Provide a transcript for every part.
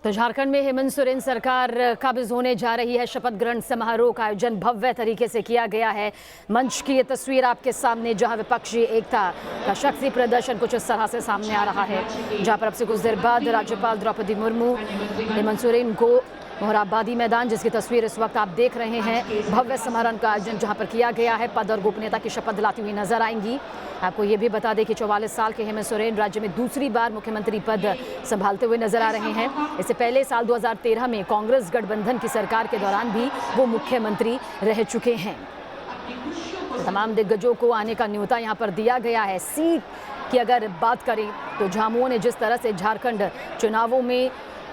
तो झारखंड में हेमंत सोरेन सरकार काबिज होने जा रही है। शपथ ग्रहण समारोह का आयोजन भव्य तरीके से किया गया है। मंच की ये तस्वीर आपके सामने, जहां विपक्षी एकता का शक्ति प्रदर्शन कुछ इस तरह से सामने आ रहा है, जहां पर अब से कुछ देर बाद राज्यपाल द्रौपदी मुर्मू हेमंत सोरेन को मोहराबादी मैदान, जिसकी तस्वीर इस वक्त आप देख रहे हैं, भव्य समारोह का आयोजन जहां पर किया गया है, पद और गोपनीयता की शपथ दिलाती हुई नजर आएंगी। आपको ये भी बता दें कि 44 साल के हेमंत सोरेन राज्य में दूसरी बार मुख्यमंत्री पद संभालते हुए नजर आ रहे हैं। इससे पहले साल 2013 में कांग्रेस गठबंधन की सरकार के दौरान भी वो मुख्यमंत्री रह चुके हैं। तमाम दिग्गजों को आने का न्योता यहाँ पर दिया गया है। सीट की अगर बात करें तो झामुमो ने जिस तरह से झारखंड चुनावों में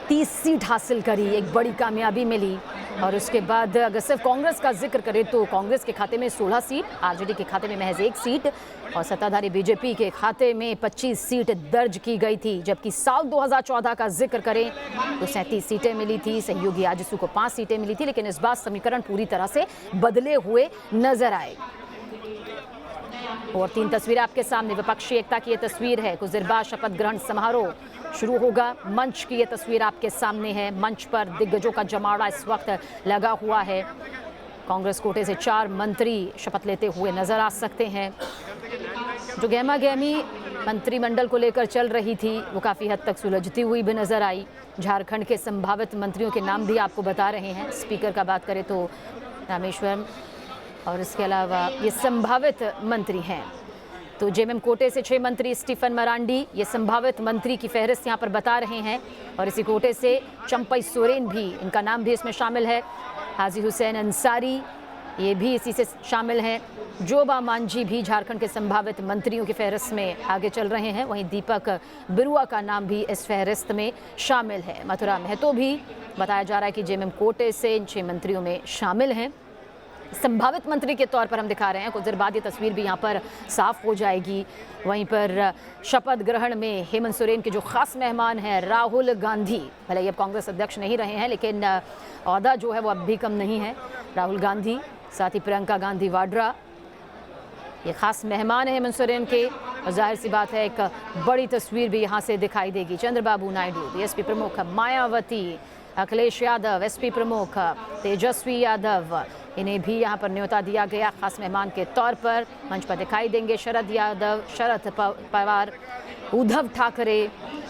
30 सीट हासिल करी, एक बड़ी कामयाबी मिली। और उसके बाद अगर सिर्फ कांग्रेस का जिक्र करें तो कांग्रेस के खाते में 16 सीट, आरजेडी के खाते में महज 1 सीट और सत्ताधारी बीजेपी के खाते में 25 सीट दर्ज की गई थी। जबकि साल 2014 का जिक्र करें तो 37 सीटें मिली थी, सहयोगी आजसू को 5 सीटें मिली थी। लेकिन इस बार समीकरण पूरी तरह से बदले हुए नजर आए। और 3 तस्वीरें आपके सामने, विपक्षी एकता की ये तस्वीर है। कुछ देर बाद शपथ ग्रहण समारोह शुरू होगा। मंच की ये तस्वीर आपके सामने है। मंच पर दिग्गजों का जमावड़ा इस वक्त लगा हुआ है। कांग्रेस कोटे से 4 मंत्री शपथ लेते हुए नजर आ सकते हैं। जो गहमा गहमी मंत्रिमंडल को लेकर चल रही थी वो काफ़ी हद तक सुलझती हुई भी नजर आई। झारखंड के संभावित मंत्रियों के नाम भी आपको बता रहे हैं। स्पीकर का बात करें तो रामेश्वरम, और इसके अलावा ये संभावित मंत्री हैं। तो जेएमएम कोटे से 6 मंत्री, स्टीफन मरांडी ये संभावित मंत्री की फहरिस्त यहाँ पर बता रहे हैं। और इसी कोटे से चंपई सोरेन भी, इनका नाम भी इसमें शामिल है। हाजी हुसैन अंसारी ये भी इसी से शामिल हैं। जोबा मांझी भी झारखंड के संभावित मंत्रियों की फहरिस्त में आगे चल रहे हैं। वहीं दीपक बिरुआ का नाम भी इस फहरिस्त में शामिल है। मथुरा महतो भी बताया जा रहा है कि जेएमएम कोटे से इन 6 मंत्रियों में शामिल हैं। संभावित मंत्री के तौर पर हम दिखा रहे हैं। कुछ देर बाद ये तस्वीर भी यहाँ पर साफ हो जाएगी। वहीं पर शपथ ग्रहण में हेमंत सोरेन के जो खास मेहमान हैं राहुल गांधी, भले ये अब कांग्रेस अध्यक्ष नहीं रहे हैं लेकिन ओहदा जो है वो अब भी कम नहीं है। राहुल गांधी, साथ ही प्रियंका गांधी वाड्रा ये खास मेहमान है हेमंत सोरेन के। और जाहिर सी बात है एक बड़ी तस्वीर भी यहाँ से दिखाई देगी। चंद्रबाबू नायडू, बीएसपी प्रमुख मायावती, अखिलेश यादव, एसपी प्रमुख तेजस्वी यादव, इन्हें भी यहाँ पर न्योता दिया गया खास मेहमान के तौर पर। मंच पर दिखाई देंगे शरद यादव, शरद पवार, उद्धव ठाकरे,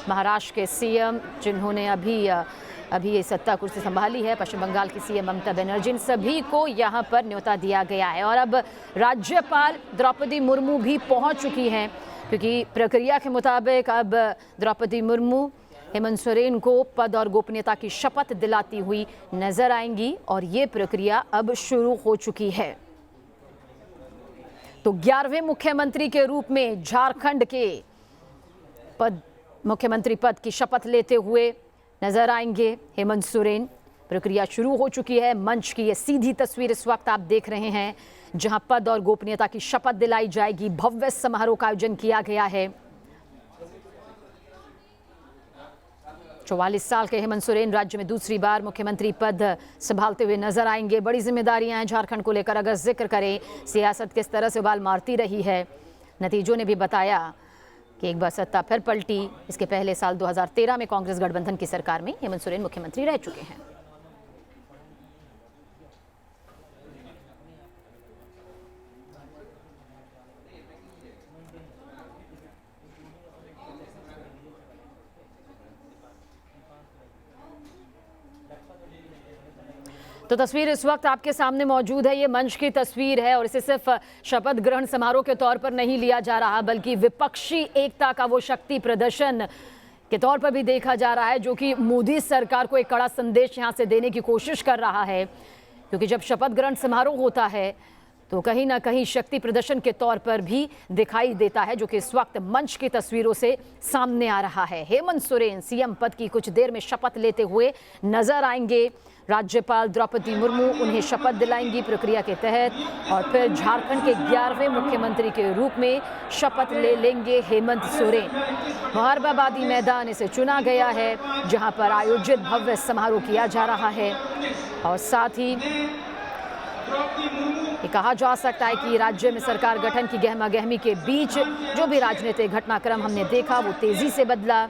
महाराष्ट्र के सीएम जिन्होंने अभी ये सत्ता कुर्सी संभाली है, पश्चिम बंगाल की सीएम ममता बनर्जी, इन सभी को यहाँ पर न्योता दिया गया है। और अब राज्यपाल द्रौपदी मुर्मू भी पहुँच चुकी हैं, क्योंकि प्रक्रिया के मुताबिक अब द्रौपदी मुर्मू हेमंत सोरेन को पद और गोपनीयता की शपथ दिलाती हुई नजर आएंगी। और ये प्रक्रिया अब शुरू हो चुकी है। तो 11वें मुख्यमंत्री के रूप में झारखंड के मुख्यमंत्री पद की शपथ लेते हुए नजर आएंगे हेमंत सोरेन। प्रक्रिया शुरू हो चुकी है। मंच की ये सीधी तस्वीर इस वक्त आप देख रहे हैं, जहां पद और गोपनीयता की शपथ दिलाई जाएगी। भव्य समारोह का आयोजन किया गया है। 44 साल के हेमंत सोरेन राज्य में दूसरी बार मुख्यमंत्री पद संभालते हुए नजर आएंगे। बड़ी जिम्मेदारियां हैं झारखंड को लेकर। अगर जिक्र करें सियासत किस तरह से उबाल मारती रही है, नतीजों ने भी बताया कि एक बार सत्ता फिर पलटी। इसके पहले साल 2013 में कांग्रेस गठबंधन की सरकार में हेमंत सोरेन मुख्यमंत्री रह चुके हैं। तो तस्वीर इस वक्त आपके सामने मौजूद है। ये मंच की तस्वीर है और इसे सिर्फ शपथ ग्रहण समारोह के तौर पर नहीं लिया जा रहा, बल्कि विपक्षी एकता का वो शक्ति प्रदर्शन के तौर पर भी देखा जा रहा है, जो कि मोदी सरकार को एक कड़ा संदेश यहाँ से देने की कोशिश कर रहा है। क्योंकि जब शपथ ग्रहण समारोह होता है तो कहीं ना कहीं शक्ति प्रदर्शन के तौर पर भी दिखाई देता है, जो कि इस वक्त मंच की तस्वीरों से सामने आ रहा है। हेमंत सोरेन सीएम पद की कुछ देर में शपथ लेते हुए नजर आएंगे। राज्यपाल द्रौपदी मुर्मू उन्हें शपथ दिलाएंगी प्रक्रिया के तहत। और फिर झारखंड के 11वें मुख्यमंत्री के रूप में शपथ ले लेंगे हेमंत सोरेन। मोहराबादी मैदान इसे चुना गया है, जहां पर आयोजित भव्य समारोह किया जा रहा है। और साथ ही ये कहा जा सकता है कि राज्य में सरकार गठन की गहमा गहमी के बीच जो भी राजनीतिक घटनाक्रम हमने देखा वो तेजी से बदला।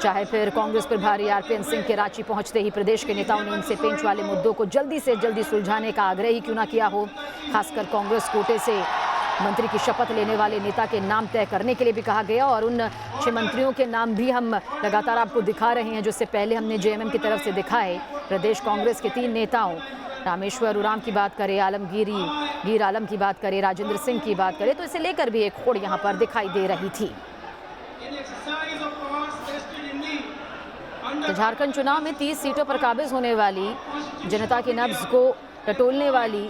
चाहे फिर कांग्रेस प्रभारी आरपीएन सिंह के रांची पहुंचते ही प्रदेश के नेताओं ने उनसे पेंच वाले मुद्दों को जल्दी से जल्दी सुलझाने का आग्रह ही क्यों ना किया हो। खासकर कांग्रेस कोटे से मंत्री की शपथ लेने वाले नेता के नाम तय करने के लिए भी कहा गया और उन 6 मंत्रियों के नाम भी हम लगातार आपको दिखा रहे हैं, जो इससे पहले हमने जेएमएम की तरफ से दिखाए। प्रदेश कांग्रेस के 3 नेताओं रामेश्वर उरांव की बात करें, गिर आलम की बात करें, राजेंद्र सिंह की बात करें, तो इसे लेकर भी एक होड़ यहाँ पर दिखाई दे रही थी। तो झारखंड चुनाव में 30 सीटों पर काबिज होने वाली, जनता की नब्ज को टटोलने वाली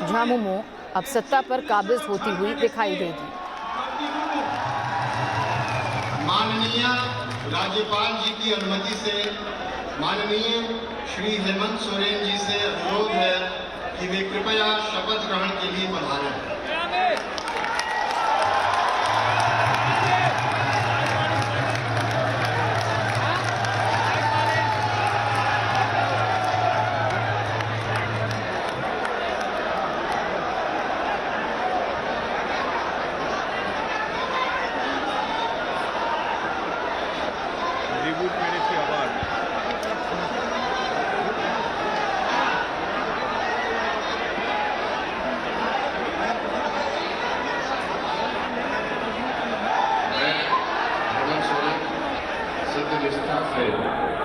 झामुमो अब सत्ता पर काबिज होती हुई दिखाई देगी। माननीय राज्यपाल जी की अनुमति से माननीय श्री हेमंत सोरेन जी से अनुरोध है कि वे कृपया शपथ ग्रहण के लिए पधारें।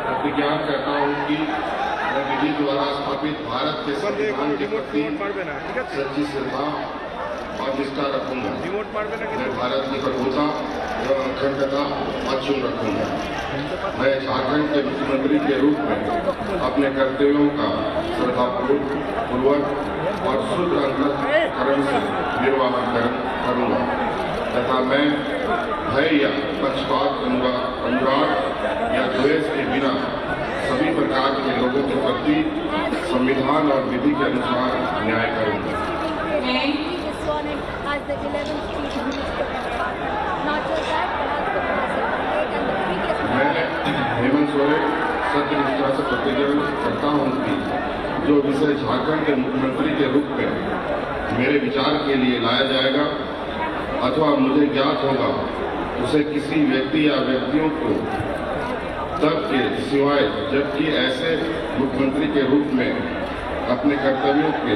प्रतिज्ञा करता हूँ कि मैं विधि द्वारा स्थापित भारत के संविधान के प्रति सच्ची श्रद्धा और निष्ठा रखूंगा। मैं भारत की प्रभुता एवं अखंडता अक्षुण्ण रखूंगा। मैं झारखंड के मुख्यमंत्री के रूप में अपने कर्तव्यों का श्रद्धापूर्वक और शुद्ध अंतःकरण से निर्वाह करूंगा तथा मैं भय या पक्षपात, अनुराग या द्वेष के बिना सभी प्रकार के लोगों के प्रति संविधान और विधि के अनुसार न्याय करूंगा। मैं हेमंत सोरेन सत्य निष्ठा से प्रतिज्ञा करता हूं कि जो विषय झारखंड के मुख्यमंत्री के रूप में मेरे विचार के लिए लाया जाएगा अथवा मुझे ज्ञात होगा, उसे किसी व्यक्ति या व्यक्तियों को तब के सिवाय जबकि ऐसे मुख्यमंत्री के रूप में अपने कर्तव्यों के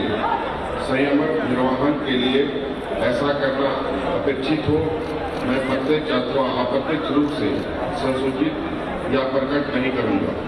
संयमित निर्वहन के लिए ऐसा करना अपेक्षित हो, मैं प्रत्यक्ष अथवा अप्रत्यक्ष रूप से संसूचित या प्रकट नहीं करूंगा।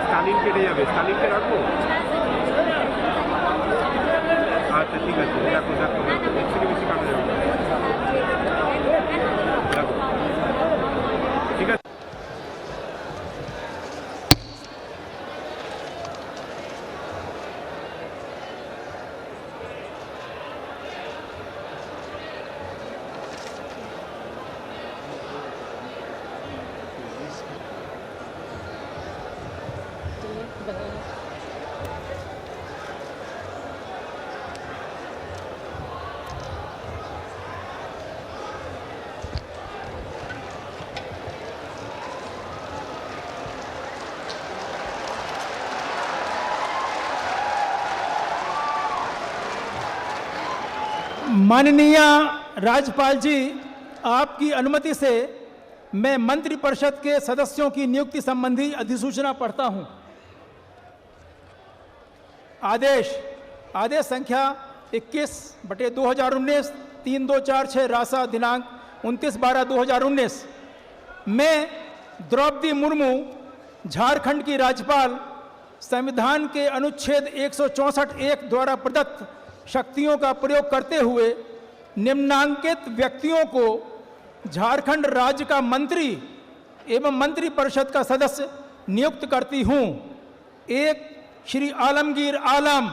স্টালিন কেটে যাবে, স্টালিনকে রাখবো। আচ্ছা ঠিক আছে, রাখো রাখো রাখো, এর থেকে বেশি কাটা যাবে না। রাখো ঠিক আছে। माननीय राज्यपाल जी, आपकी अनुमति से मैं मंत्रिपरिषद के सदस्यों की नियुक्ति संबंधी अधिसूचना पढ़ता हूं। आदेश संख्या 21/2019 3246 रासा दिनांक 29/12/2019 में द्रौपदी मुर्मू झारखंड की राज्यपाल संविधान के अनुच्छेद 164(1) द्वारा प्रदत्त शक्तियों का प्रयोग करते हुए निम्नांकित व्यक्तियों को झारखंड राज्य का मंत्री एवं मंत्रिपरिषद का सदस्य नियुक्त करती हूं। 1. Shri Alamgir Alam.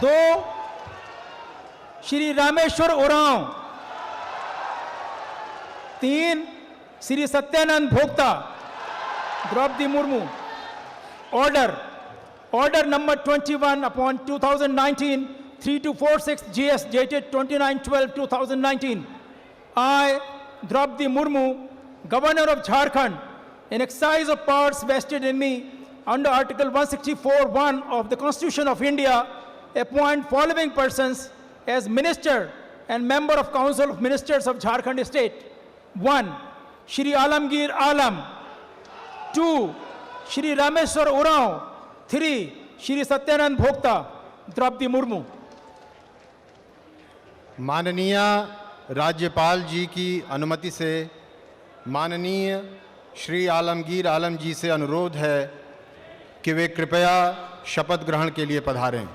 2. Shri Rameshwar Oraon. 3. Shri Satyanand Bhokta. Draupadi Murmu. Order number 21/2019 3246 GS dated 29/12/2019. I, Draupadi Murmu, Governor of Jharkhand, in exercise of powers vested in me under Article 164(1) of the Constitution of India, appoint following persons as Minister and Member of Council of Ministers of Jharkhand State. 1. Shri Alamgir Alam. 2. Shri Rameshwar Uran. 3. Shri Satyanand Bhokta. Draupadi Murmu. माननीय राज्यपाल जी की अनुमति से माननीय श्री आलमगीर आलम जी से अनुरोध है कि वे कृपया शपथ ग्रहण के लिए पधारें।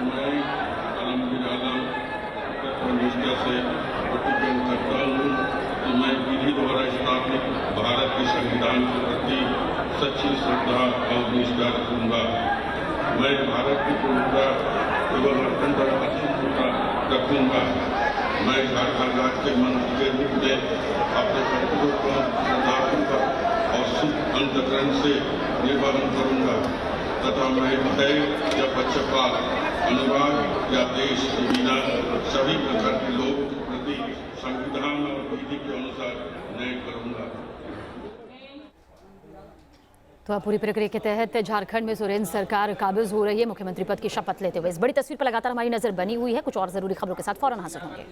मैं आलमगीर आलम निष्ठा से प्रतिज्ञा करता हूँ कि मैं विधि द्वारा स्थापित भारत के संविधान के प्रति सच्ची श्रद्धा और निष्ठा रखूंगा। मैं भारत की पूर्णता एवं अखंडता अक्षुण्णता रखूंगा। मैं झारखंड राज्य के मंत्री के रूप में अपने कर्तव्यों को श्रद्धापूर्वक और शुद्ध अंतःकरण से निर्वहन करूंगा तथा मैं भय या पक्षपात, अनुराग या देश के बिना सभी प्रकार के लोगों के प्रति संविधान और विधि के अनुसार न्याय करूंगा। तो अब पूरी प्रक्रिया के तहत झारखंड में सोरेन सरकार काबिज हो रही है मुख्यमंत्री पद की शपथ लेते हुए। इस बड़ी तस्वीर पर लगातार हमारी नजर बनी हुई है। कुछ और जरूरी खबरों के साथ फौरन हाजिर होंगे।